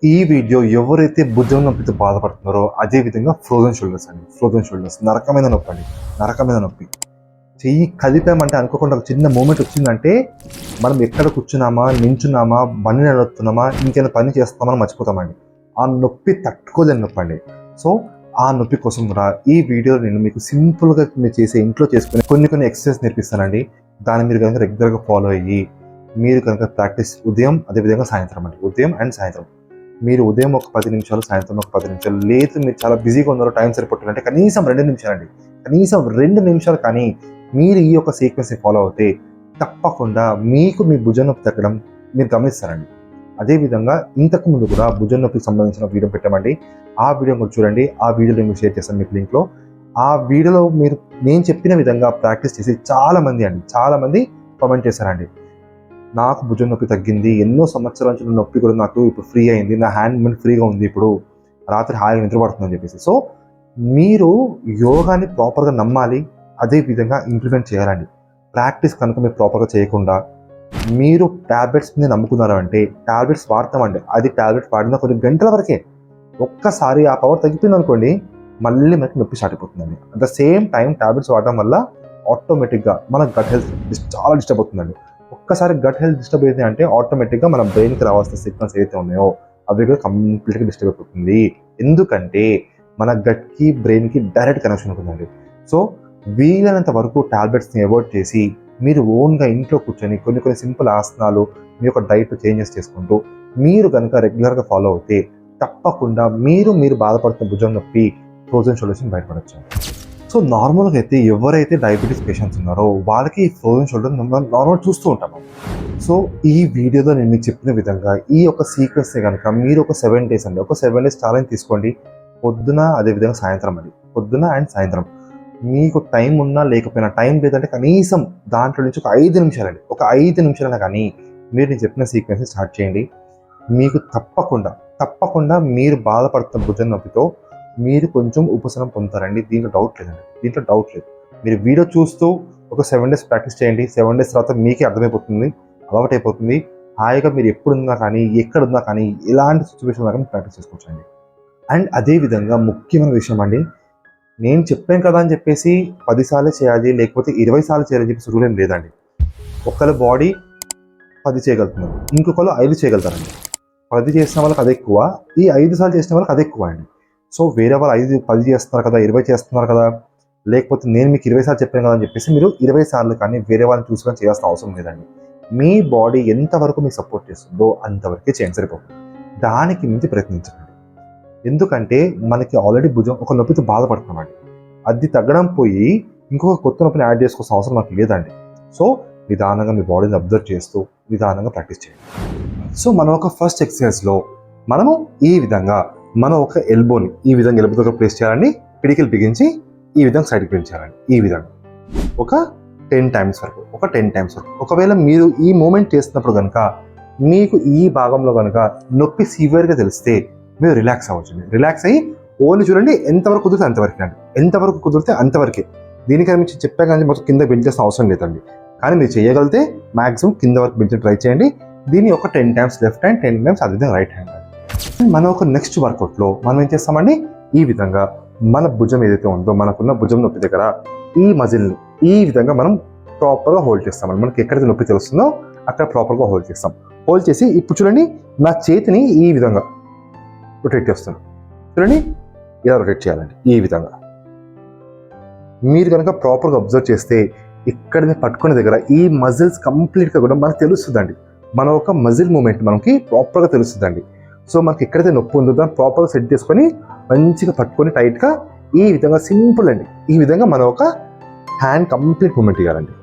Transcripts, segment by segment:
ఈ వీడియో ఎవరైతే భుజం నొప్పితో బాధపడుతున్నారో అదే విధంగా ఫ్రోజన్ షోల్డర్స్ అండి. ఫ్రోజన్ షోల్డర్స్ నరకమైన నొప్పి అండి, నరకమైన నొప్పి. చెయ్యి కదిపామంటే అనుకోకుండా ఒక చిన్న మూమెంట్ వచ్చిందంటే మనం ఎక్కడ కూర్చున్నామా, నించున్నామా, బండి నడుపుతున్నామా, ఇంకేమైనా పని చేస్తామని మర్చిపోతామండి. ఆ నొప్పి తట్టుకోలేని నొప్పి అండి. సో ఆ నొప్పి కోసం కూడా ఈ వీడియో నేను మీకు సింపుల్గా మీరు చేసే ఇంట్లో చేసుకునే కొన్ని ఎక్సర్సైజ్ నేర్పిస్తానండి. దాన్ని మీరు కనుక రెగ్యులర్గా ఫాలో అయ్యి మీరు కనుక ప్రాక్టీస్ ఉదయం అదేవిధంగా సాయంత్రం అండి, ఉదయం అండ్ సాయంత్రం. మీరు ఉదయం ఒక 10 నిమిషాలు, సాయంత్రం ఒక 10 నిమిషాలు, లేదు మీరు చాలా బిజీగా ఉన్నారో, టైం సరిపోతుందంటే కనీసం 2 నిమిషాలండి, కనీసం 2 నిమిషాలు కానీ మీరు ఈ యొక్క సీక్వెన్స్ని ఫాలో అవుతే తప్పకుండా మీకు మీ భుజం నొప్పి తగ్గడం మీరు గమనిస్తారండి. అదేవిధంగా ఇంతకు ముందు కూడా భుజం నొప్పికి సంబంధించిన వీడియో పెట్టామండి. ఆ వీడియో కూడా చూడండి. ఆ వీడియోలో మీకు షేర్ చేస్తాను మీకు లింక్లో. ఆ వీడియోలో మీరు నేను చెప్పిన విధంగా ప్రాక్టీస్ చేసి చాలా మంది కామెంట్ చేశారండి. నాకు భుజం నొప్పి తగ్గింది, ఎన్నో సంవత్సరాల నుంచి నొప్పి కూడా నాకు ఇప్పుడు ఫ్రీ అయింది, నా హ్యాండ్ మూమెంట్ ఫ్రీగా ఉంది, ఇప్పుడు రాత్రి హాయిగా నిద్రపడుతుందని చెప్పేసి. సో మీరు యోగాని ప్రాపర్గా నమ్మాలి, అదే విధంగా ఇంప్లిమెంట్ చేయాలండి. ప్రాక్టీస్ కనుక మీరు ప్రాపర్గా చేయకుండా మీరు ట్యాబ్లెట్స్ మీద నమ్ముకున్నారు అంటే, ట్యాబ్లెట్స్ వాడతామండి, అది ట్యాబ్లెట్స్ వాడిన కొన్ని గంటల వరకే. ఒక్కసారి ఆ పవర్ తగ్గిపోయింది అనుకోండి, మళ్ళీ మనకి నొప్పి స్టార్ట్ అయిపోతుందండి. At the same time tablets వాడడం వల్ల ఆటోమేటిక్గా మన గట్ హెల్త్ చాలా డిస్టర్బ్ అవుతుందండి. ఒక్కసారి గట్ హెల్త్ డిస్టర్బ్ అయింది అంటే ఆటోమేటిక్గా మన బ్రెయిన్కి రావాల్సిన సిగ్నల్స్ ఏవైతే ఉన్నాయో అవి కూడా కంప్లీట్గా డిస్టర్బ్ అయిపోతుంది. ఎందుకంటే మన గట్కి బ్రెయిన్కి డైరెక్ట్ కనెక్షన్ ఉంటుందండి. సో వీలైనంత వరకు ట్యాబ్లెట్స్ని అవాయిడ్ చేసి మీరు ఓన్గా ఇంట్లో కూర్చొని కొన్ని సింపుల్ ఆసనాలు, మీ యొక్క డైట్ చేంజెస్ చేసుకుంటూ మీరు కనుక రెగ్యులర్గా ఫాలో అవుతే తప్పకుండా మీరు బాధపడుతున్న భుజం నొప్పి, ఫ్రోజన్ షోల్డర్స్ బయటపడచ్చు. సో నార్మల్గా అయితే ఎవరైతే డయాబెటీస్ పేషెంట్స్ ఉన్నారో వాళ్ళకి ఫ్రోజన్ షోల్డర్ నార్మల్ చూస్తూ ఉంటాము. సో ఈ వీడియోలో నేను మీకు చెప్పిన విధంగా ఈ యొక్క సీక్వెన్స్ కనుక మీరు ఒక 7 days అండి, ఒక 7 days ఛాలెంజ్ తీసుకోండి. పొద్దున అదేవిధంగా సాయంత్రం అండి, పొద్దున అండ్ సాయంత్రం. మీకు టైం ఉన్నా లేకపోయినా, టైం లేదంటే కనీసం దాంట్లో నుంచి ఒక 5 నిమిషాలండి, ఒక 5 నిమిషాలైనా కానీ మీరు నేను చెప్పిన సీక్వెన్స్ స్టార్ట్ చేయండి. మీకు తప్పకుండా మీరు బాధపడుతున్న భుజం నొప్పితో మీరు కొంచెం ఉపశమనం పొందుతారండి. దీంట్లో డౌట్ లేదు. మీరు వీడియో చూస్తూ ఒక 7 days ప్రాక్టీస్ చేయండి. 7 days తర్వాత మీకే అర్థమైపోతుంది, అలవాటైపోతుంది. హాయిగా మీరు ఎప్పుడున్నా కానీ, ఎక్కడున్నా కానీ, ఎలాంటి సిచ్యువేషన్ కానీ ప్రాక్టీస్ చేసుకోవచ్చండి. అండ్ అదేవిధంగా ముఖ్యమైన విషయం అండి, నేను చెప్పాను కదా అని చెప్పేసి 10 సార్లు చేయాలి లేకపోతే 20 సార్లు చేయాలని చెప్పేసి రూల్ ఏం లేదండి. ఒకళ్ళ బాడీ 10 చేయగలుగుతున్నారు, ఇంకొకళ్ళు 5 చేయగలుగుతారండి. 10 చేసిన వాళ్ళకి అది ఎక్కువ, ఈ 5 సార్లు చేసిన వాళ్ళకి అది ఎక్కువ అండి. సో వేరే వాళ్ళు 10 చేస్తున్నారు కదా, 20 చేస్తున్నారు కదా, లేకపోతే నేను మీకు 20 సార్లు చెప్పాను కదా అని చెప్పేసి మీరు 20 సార్లు కానీ వేరే వాళ్ళని చూసుకొని చేయాల్సిన అవసరం లేదండి. మీ బాడీ ఎంతవరకు మీకు సపోర్ట్ చేస్తుందో అంతవరకే చేయండి, సరిపోతుంది. దానికి మించి ప్రయత్నించండి. ఎందుకంటే మనకి ఆల్రెడీ భుజం ఒక నొప్పితో బాధపడుతున్నామండి, అది తగ్గడం పోయి ఇంకొక కొత్త నొప్పిని యాడ్ చేసుకోవాల్సిన అవసరం నాకు లేదండి. సో నిదానంగా మీ బాడీని అబ్జర్వ్ చేస్తూ నిదానంగా ప్రాక్టీస్ చేయండి. సో మనం ఒక ఫస్ట్ ఎక్సర్సైజ్లో మనము ఈ విధంగా మనం ఒక ఎల్బోని ఈ విధంగా ఎల్బోతో ప్లేస్ చేయాలండి. పిడికిలు బిగించి ఈ విధంగా సైడ్కి పెంచాలండి. ఈ విధంగా ఒక 10 times వరకు, ఒకవేళ మీరు ఈ మూమెంట్ చేస్తున్నప్పుడు కనుక మీకు ఈ భాగంలో కనుక నొప్పి సివియర్గా తెలిస్తే మీరు రిలాక్స్ అవ్వచ్చండి. రిలాక్స్ అయ్యి ఓన్లీ చూడండి, ఎంతవరకు కుదిరితే అంతవరకే అండి, ఎంతవరకు కుదిరితే అంతవరకే. దీనికని మీకు చెప్పా కానీ మొత్తం కింద బెంచ్ చేసిన అవసరం లేదండి. కానీ మీరు చేయగలిగితే మాక్సిమం కింద వరకు బెంచ్ ట్రై చేయండి. దీన్ని ఒక 10 times లెఫ్ట్ హ్యాండ్, 10 times అదేవిధంగా రైట్ హ్యాండ్. మనం ఒక నెక్స్ట్ వర్కౌట్లో మనం ఏం చేస్తామండి, ఈ విధంగా మన భుజం ఏదైతే ఉందో, మనకున్న భుజం నొప్పి దగ్గర ఈ మజిల్ని ఈ విధంగా మనం ప్రాపర్గా హోల్డ్ చేస్తామండి. మనకి ఎక్కడైతే నొప్పి తెలుస్తుందో అక్కడ ప్రాపర్గా హోల్డ్ చేస్తాం. హోల్డ్ చేసి ఇప్పుడు చూడండి, నా చేతిని ఈ విధంగా రొటేట్ చేస్తాను. చూడండి, ఇలా రొటేట్ చేయాలండి. ఈ విధంగా మీరు కనుక ప్రాపర్గా అబ్జర్వ్ చేస్తే ఇక్కడ పట్టుకునే దగ్గర ఈ మజిల్స్ కంప్లీట్గా కూడా మనకు తెలుస్తుందండి. మన ఒక మజిల్ మూమెంట్ మనకి ప్రాపర్గా తెలుస్తుందండి. సో మనకి ఎక్కడైతే నొప్పి ఉందో దాన్ని ప్రాపర్గా సెట్ చేసుకొని మంచిగా పట్టుకొని టైట్గా ఈ విధంగా సింపుల్ అండి, ఈ విధంగా మనం ఒక హ్యాండ్ కంప్లీట్ మూమెంట్ ఇవ్వాలండి.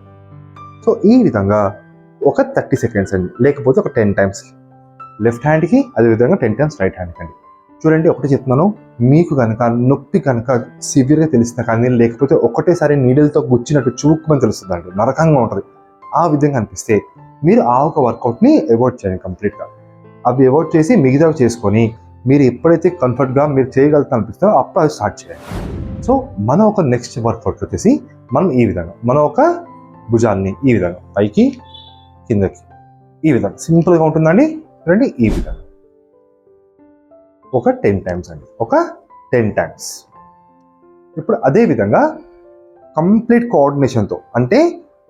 సో ఈ విధంగా ఒక 30 seconds అండి, లేకపోతే ఒక 10 times లెఫ్ట్ హ్యాండ్కి, అదేవిధంగా 10 times రైట్ హ్యాండ్కి అండి. చూడండి, ఒకటి చెప్తున్నాను, మీకు కనుక నొప్పి కనుక సివియర్గా తెలిసిన కానీ లేకపోతే ఒకటేసారి నీడిల్తో గుచ్చినట్టు చూపుమని తెలుస్తుందండి, నరకంగా ఉంటుంది. ఆ విధంగా అనిపిస్తే మీరు ఆ ఒక వర్కౌట్ని అవాయిడ్ చేయండి కంప్లీట్గా. అవి అవాయిడ్ చేసి మిగతావి చేసుకొని మీరు ఎప్పుడైతే కంఫర్ట్గా మీరు చేయగలుగుతా అనిపిస్తారో అప్పుడు అది స్టార్ట్ చేయండి. సో మన ఒక నెక్స్ట్ వర్కౌట్ వచ్చేసి మనం ఈ విధంగా మన ఒక భుజాన్ని ఈ విధంగా పైకి కిందకి ఈ విధంగా సింపుల్గా ఉంటుందండి. రండి, ఈ విధంగా ఒక 10 టైమ్స్ అండి, ఒక 10 టైమ్స్. ఇప్పుడు అదే విధంగా కంప్లీట్ కోఆర్డినేషన్తో, అంటే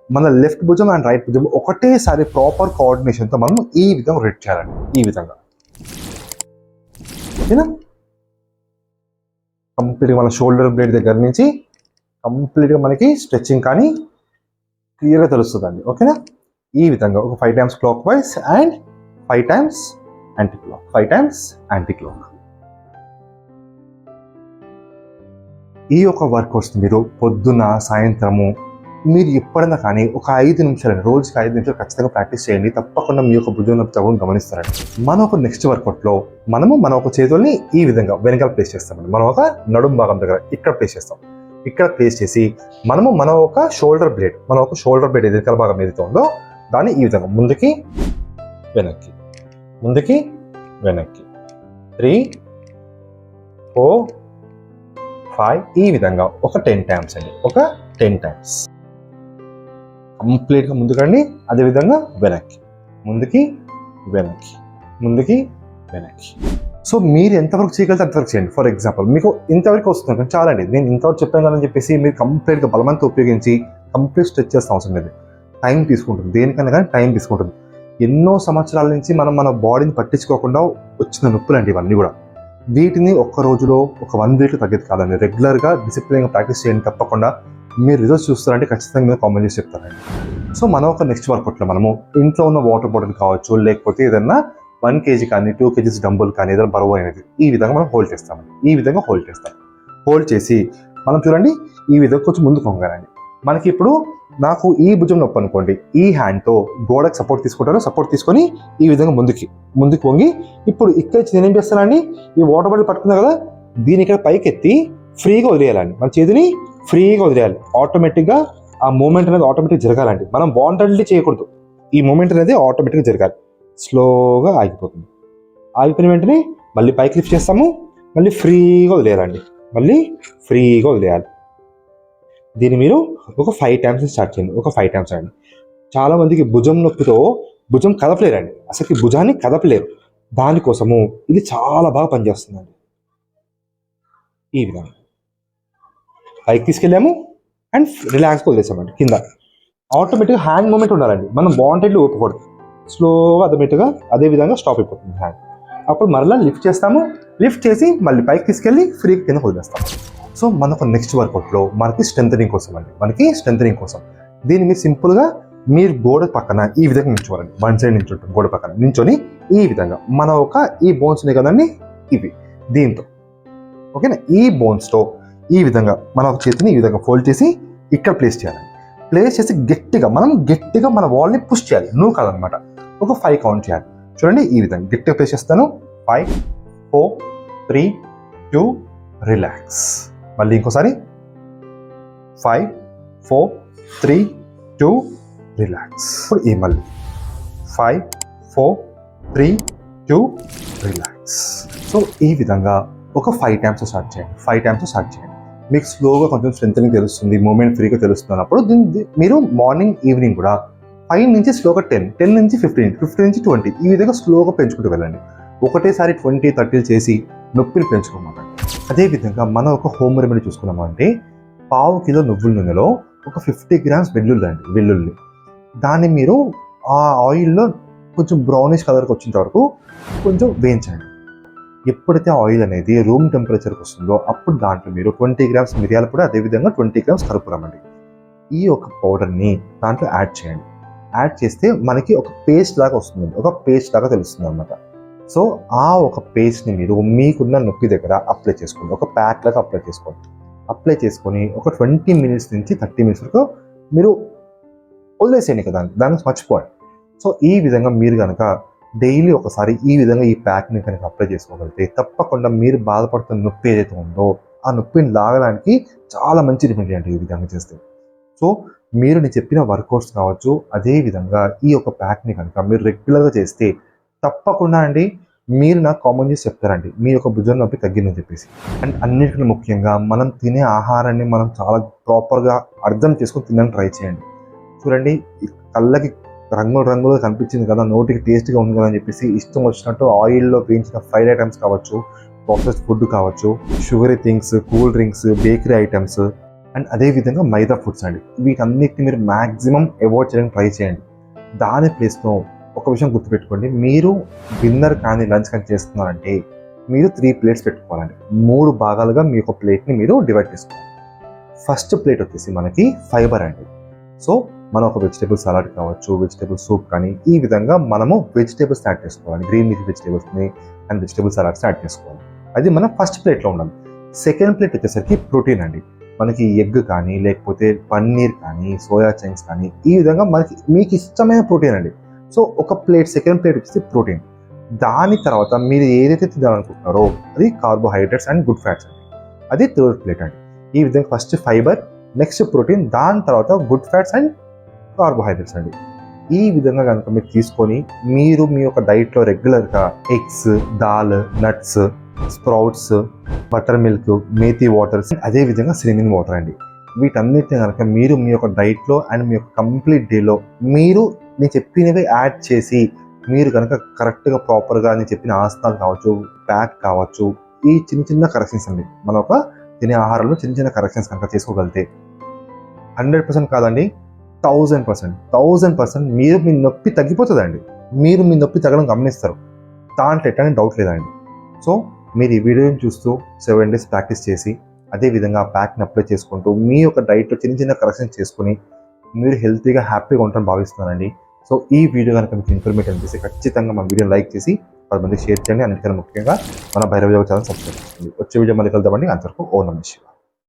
మన లెఫ్ట్ భుజం అండ్ రైట్ భుజం ఒకటేసారి ప్రాపర్ కోఆర్డినేషన్తో మనం ఈ విధంగా రొటేట్ చేయాలండి. ఈ విధంగా ఓకేనా. కంప్లీట్గా మన షోల్డర్ బ్లేడ్ దగ్గర నుంచి కంప్లీట్గా మనకి స్ట్రెచ్చింగ్ కానీ క్లియర్గా తెలుస్తుందండి. ఓకేనా. ఈ విధంగా ఒక 5 times clock wise and 5 times anti clock, 5 times anti clock. ఈ యొక్క వర్కౌట్స్ మీరు పొద్దున సాయంత్రము మీరు ఎప్పుడైనా కానీ ఒక 5 నిమిషాలు, రోజుకి 5 నిమిషాలు ఖచ్చితంగా ప్రాక్టీస్ చేయండి. తప్పకుండా మీ యొక్క భుజం నొప్పి తగ్గడం గమనిస్తారండి. మనం ఒక నెక్స్ట్ వర్కౌట్లో మన ఒక చేతుల్ని ఈ విధంగా వెనకాల ప్లేస్ చేస్తామండి. మనం ఒక నడుము భాగం దగ్గర ఇక్కడ ప్లేస్ చేస్తాం. ఇక్కడ ప్లేస్ చేసి మన ఒక షోల్డర్ బ్లేడ్ వెనకాల భాగం ఏదైతే ఉందో దాన్ని ఈ విధంగా ముందుకి వెనక్కి, ముందుకి వెనక్కి, 3, 4, 5 ఈ విధంగా ఒక 10 టైమ్స్ అండి, ఒక 10 టైమ్స్. కంప్లీట్గా ముందుకండి, అదేవిధంగా వెనక్కి, ముందుకి వెనక్కి, ముందుకి వెనక్కి. సో మీరు ఎంతవరకు చేయగలితే అంతవరకు చేయండి. ఫర్ ఎగ్జాంపుల్ మీకు ఇంతవరకు వస్తుంది చాలండి, నేను ఇంతవరకు చెప్పాను కదని చెప్పేసి మీరు కంప్లీట్గా బలమంతా ఉపయోగించి కంప్లీట్ స్ట్రెచ్ చేసిన అవసరం లేదు. టైం తీసుకుంటుంది, దేనికైనా కానీ టైం తీసుకుంటుంది. ఎన్నో సంవత్సరాల నుంచి మనం మన బాడీని పట్టించుకోకుండా వచ్చిన నొప్పులండి ఇవన్నీ కూడా. వీటిని ఒక్క రోజులో, ఒక 1 వీక్లో తగ్గేది కాదండి. రెగ్యులర్గా డిసిప్లిన్గా ప్రాక్టీస్ చేయండి. తప్పకుండా మీరు రిజల్ట్స్ చూస్తారంటే ఖచ్చితంగా మీరు కామెంట్ చేసి చెప్తారండి. సో మనం ఒక నెక్స్ట్ వర్కౌట్లో మనము ఇంట్లో ఉన్న వాటర్ బాటిల్ కావచ్చు, లేకపోతే ఏదన్నా 1 kg కానీ 2 kgs డంబుల్ కానీ ఏదైనా బరువు అనేది ఈ విధంగా మనం హోల్డ్ చేస్తామండి. ఈ విధంగా హోల్డ్ చేస్తాం. హోల్డ్ చేసి మనం చూడండి ఈ విధంగా కొంచెం ముందుకు వంగాలండి. మనకి ఇప్పుడు నాకు ఈ భుజం నొప్పి అనుకోండి, ఈ హ్యాండ్తో గోడకు సపోర్ట్ తీసుకుంటాను. సపోర్ట్ తీసుకొని ఈ విధంగా ముందుకు వంగి ఇప్పుడు ఇక్కడ నేను ఏం చేస్తానండి, ఈ వాటర్ బాటిల్ పట్టుకున్నా కదా, దీని ఇక్కడ పైకి ఎత్తి ఫ్రీగా వదిలేయాలండి. మన చేతిని ఫ్రీగా వదిలేయాలి. ఆటోమేటిక్గా ఆ మూమెంట్ అనేది ఆటోమేటిక్గా జరగాలండి. మనం వాంటెడ్లీ చేయకూడదు. ఈ మూమెంట్ అనేది ఆటోమేటిక్గా జరగాలి. స్లోగా ఆగిపోతుంది. ఆగిపోయిన వెంటనే మళ్ళీ పైకి లిఫ్ట్ చేస్తాము, మళ్ళీ ఫ్రీగా వదిలేయాలండి, మళ్ళీ ఫ్రీగా వదిలేయాలి. దీన్ని మీరు ఒక 5 టైమ్స్ స్టార్ట్ చేయండి. ఒక 5 టైమ్స్ అండి. చాలామందికి భుజం నొప్పితో భుజం కదపలేరండి, అసలు భుజాన్ని కదపలేరు. దానికోసము ఇది చాలా బాగా పనిచేస్తుందండి. ఈ విధంగా పైకి తీసుకెళ్ళాము అండ్ రిలాక్స్గా వదిలేసామండి. కింద ఆటోమేటిక్గా హ్యాండ్ మూమెంట్ ఉండాలండి. మనం వాంటెడ్లీ ఊపకూడదు. స్లోగా ఆటోమేటిక్గా అదే విధంగా స్టాప్ అయిపోతుంది హ్యాండ్. అప్పుడు మరలా లిఫ్ట్ చేస్తాము. లిఫ్ట్ చేసి మళ్ళీ పైకి తీసుకెళ్ళి ఫ్రీగా కింద వదిలేస్తాము. సో మనకు నెక్స్ట్ వర్కౌట్లో మనకి స్ట్రెంథనింగ్ కోసం అండి, దీన్ని మీరు సింపుల్గా మీరు గోడ పక్కన ఈ విధంగా నిల్చోవాలండి. 1 సైడ్ నుంచి ఉంటుంది, గోడ పక్కన నిల్చొని ఈ విధంగా మన ఒక ఈ బోన్స్ ఉన్నాయి కదండి, ఇవి దీంతో ఓకేనా. ఈ బోన్స్తో ఈ విధంగా మన ఒక చేతిని ఈ విధంగా ఫోల్డ్ చేసి ఇక్కడ ప్లేస్ చేయాలండి. ప్లేస్ చేసి గట్టిగా మన వాల్ని పుష్ చేయాలి, నువ్వు కాదనమాట. ఒక 5 కౌంట్ చేయాలి. చూడండి ఈ విధంగా గట్టిగా ప్లేస్ చేస్తాను. 5, 4, 3, 2 రిలాక్స్. మళ్ళీ ఇంకోసారి 5, 4, 3, 2 రిలాక్స్. ఇప్పుడు ఈ మళ్ళీ 5, 4, 3, 2 రిలాక్స్. సో ఈ విధంగా ఒక 5 టైమ్స్ స్టార్ట్ చేయండి. మీకు స్లోగా కొంచెం స్ట్రెంథనింగ్ తెలుస్తుంది, మూమెంట్ ఫ్రీగా తెలుస్తున్నప్పుడు దీన్ని మీరు మార్నింగ్ ఈవినింగ్ కూడా 5 నుంచి స్లోగా 10 నుంచి 15 నుంచి 20 ఈ విధంగా స్లోగా పెంచుకుంటూ వెళ్ళండి. ఒకటేసారి 20, 30 చేసి నొప్పిని పెంచుకోమండి. అదేవిధంగా మనం ఒక హోమ్ రెమెడీ చూసుకున్నాము అంటే 1/2 కిలో నువ్వుల నూనెలో ఒక 50 గ్రామ్స్ వెల్లుల్లి దాన్ని మీరు ఆ ఆయిల్లో కొంచెం బ్రౌనిష్ కలర్కి వచ్చేంత వరకు కొంచెం వేయించండి. ఎప్పుడైతే ఆయిల్ అనేది రూమ్ టెంపరేచర్కి వస్తుందో అప్పుడు దాంట్లో మీరు 20 గ్రామ్స్ మిరియాల పొడి, అదేవిధంగా 20 గ్రామ్స్ కర్పూరం అండి, ఈ ఒక పౌడర్ని దాంట్లో యాడ్ చేయండి. యాడ్ చేస్తే మనకి ఒక పేస్ట్ లాగా వస్తుంది, ఒక పేస్ట్ లాగా తెలుస్తుంది అనమాట. సో ఆ ఒక పేస్ట్ని మీరు మీకున్న నొప్పి దగ్గర అప్లై చేసుకోండి, ఒక ప్యాక్ లాగా అప్లై చేసుకొని ఒక 20 మినిట్స్ నుంచి 30 మినిట్స్ వరకు మీరు వదిలేసేయండి కదా, దాన్ని మర్చిపోండి. సో ఈ విధంగా మీరు కనుక డైలీ ఒకసారి ఈ విధంగా ఈ ప్యాక్ని కనుక అప్లై చేసుకోగలిగితే తప్పకుండా మీరు బాధపడుతున్న నొప్పి ఏదైతే ఉందో ఆ నొప్పిని లాగడానికి చాలా మంచి రెమెడీ అండి ఈ విధంగా చేస్తే. సో మీరు నేను చెప్పిన వర్కౌట్స్ కావచ్చు, అదేవిధంగా ఈ యొక్క ప్యాక్ని కనుక మీరు రెగ్యులర్గా చేస్తే తప్పకుండా అండి మీరు నాకు కామెంట్ చేసి చెప్తారండి మీ యొక్క భుజం నొప్పి తగ్గిందని చెప్పేసి. అండ్ అన్నిటికన్నా ముఖ్యంగా మనం తినే ఆహారాన్ని మనం చాలా ప్రాపర్గా అర్థం చేసుకొని తినడానికి ట్రై చేయండి. చూడండి కళ్ళకి రంగులుగా కనిపించింది కదా, నోటికి టేస్ట్గా ఉంది కదా అని చెప్పేసి ఇష్టం వచ్చినట్టు ఆయిల్లో వేయించిన ఫ్రైడ్ ఐటమ్స్ కావచ్చు, ప్రాసెస్డ్ ఫుడ్ కావచ్చు, sugary things, cool drinks, bakery items and అదేవిధంగా మైదా ఫుడ్స్ అండి. వీటన్నిటిని మీరు మ్యాక్సిమం అవాయిడ్ చేయడానికి ట్రై చేయండి. దాని ప్లేస్లో ఒక విషయం గుర్తుపెట్టుకోండి, మీరు డిన్నర్ కానీ లంచ్ కానీ చేస్తున్నారంటే మీరు 3 ప్లేట్స్ పెట్టుకోవాలండి. 3 భాగాలుగా మీ యొక్క ప్లేట్ని మీరు డివైడ్ చేసుకోవాలి. ఫస్ట్ ప్లేట్ వచ్చేసి మనకి ఫైబర్ అండి. సో మనం ఒక వెజిటేబుల్ సలాడ్ కావచ్చు, వెజిటేబుల్ సూప్ కానీ ఈ విధంగా మనము వెజిటేబుల్స్ యాడ్ చేసుకోవాలి. గ్రీన్ లీఫీ వెజిటేబుల్స్ని అండ్ వెజిటేబుల్ సలాడ్స్ యాడ్ చేసుకోవాలి. అది మన ఫస్ట్ ప్లేట్లో ఉండాలి. సెకండ్ ప్లేట్ వచ్చేసరికి ప్రోటీన్ అండి. మనకి ఎగ్ కానీ లేకపోతే పన్నీర్ కానీ సోయా చంక్స్ కానీ ఈ విధంగా మీకు ఇష్టమైన ప్రోటీన్ అండి. సో ఒక ప్లేట్, సెకండ్ ప్లేట్ వచ్చేసి ప్రోటీన్. దాని తర్వాత మీరు ఏదైతే తినాలనుకుంటున్నారో అది కార్బోహైడ్రేట్స్ అండ్ గుడ్ ఫ్యాట్స్ అండి. అది థర్డ్ ప్లేట్ అండి. ఈ విధంగా ఫస్ట్ ఫైబర్, నెక్స్ట్ ప్రోటీన్, దాని తర్వాత గుడ్ ఫ్యాట్స్ అండ్ కార్బోహైడ్రేట్స్ అండి. ఈ విధంగా కనుక మీరు తీసుకొని మీరు మీ యొక్క డైట్లో రెగ్యులర్గా eggs, dal, nuts, sprouts, butter milk, methi waters, అదేవిధంగా సినమన్ వాటర్ అండి. వీటన్నిటిని కనుక మీరు మీ యొక్క డైట్లో అండ్ మీ యొక్క కంప్లీట్ డేలో మీరు నేను చెప్పినవి యాడ్ చేసి మీరు కనుక కరెక్ట్గా ప్రాపర్గా నేను చెప్పిన ఆసనాలు కావచ్చు, బ్యాక్ కావచ్చు, ఈ చిన్న చిన్న కరెక్షన్స్ అండి మన ఒక తినే ఆహారంలో చిన్న చిన్న కరెక్షన్స్ కనుక చేసుకోగలిగితే 100% కాదండి 1000% మీరు మీ నొప్పి తగ్గిపోతుందండి. మీరు మీ నొప్పి తగ్గడం గమనిస్తారు, దాంట్లో ఎట్లానే డౌట్ లేదండి. సో మీరు ఈ వీడియోని చూస్తూ 7 days ప్రాక్టీస్ చేసి అదేవిధంగా ప్యాక్ని అప్లై చేసుకుంటూ మీ యొక్క డైట్లో చిన్న చిన్న కరెక్షన్స్ చేసుకుని మీరు హెల్తీగా హ్యాపీగా ఉంటారని భావిస్తున్నానండి. సో ఈ వీడియో కనుక మీకు ఇన్ఫర్మేషన్ అనిపిస్తే ఖచ్చితంగా మన వీడియోని లైక్ చేసి 10 మందికి షేర్ చేయండి. అన్నిటికన్నా ముఖ్యంగా మన భైరవ యోగా ఛానల్ సబ్స్క్రైబ్ చేసుకోండి. వచ్చే వీడియో మళ్ళీ కలుద్దామండి. అంతవరకు ఓం నమః శివాయ.